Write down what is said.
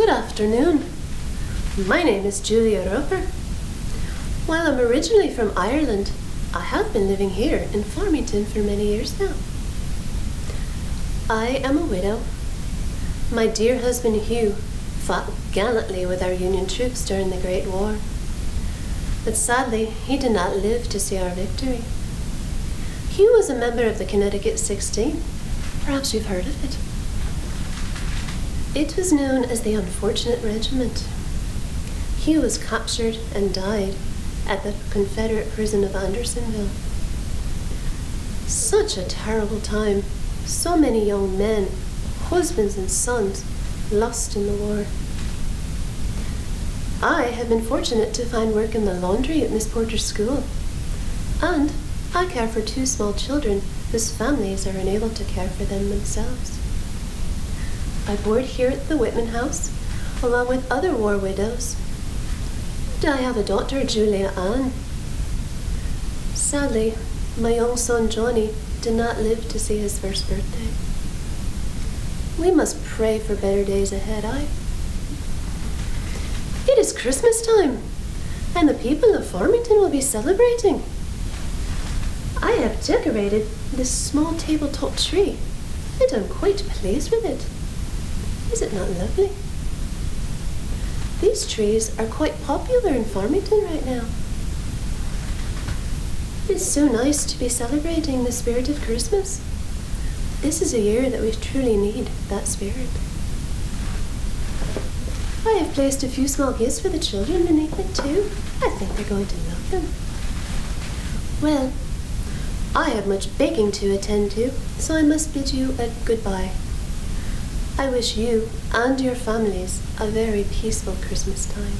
Good afternoon. My name is Julia Roper. While I'm originally from Ireland, I have been living here in Farmington for many years now. I am a widow. My dear husband Hugh fought gallantly with our Union troops during the Great War. But sadly, he did not live to see our victory. Hugh was a member of the Connecticut 16. Perhaps you've heard of it. It was known as the Unfortunate Regiment. Hugh was captured and died at the Confederate prison of Andersonville. Such a terrible time. So many young men, husbands and sons, lost in the war. I have been fortunate to find work in the laundry at Miss Porter's school. And I care for 2 small children whose families are unable to care for them themselves. I board here at the Whitman House, along with other war widows. And I have a daughter, Julia Ann. Sadly, my young son, Johnny, did not live to see his first birthday. We must pray for better days ahead, It is Christmas time, and the people of Farmington will be celebrating. I have decorated this small tabletop tree, and I'm quite pleased with it. Is it not lovely? These trees are quite popular in Farmington right now. It's so nice to be celebrating the spirit of Christmas. This is a year that we truly need that spirit. I have placed a few small gifts for the children beneath it too. I think they're going to love them. Well, I have much baking to attend to, so I must bid you a goodbye. I wish you and your families a very peaceful Christmas time.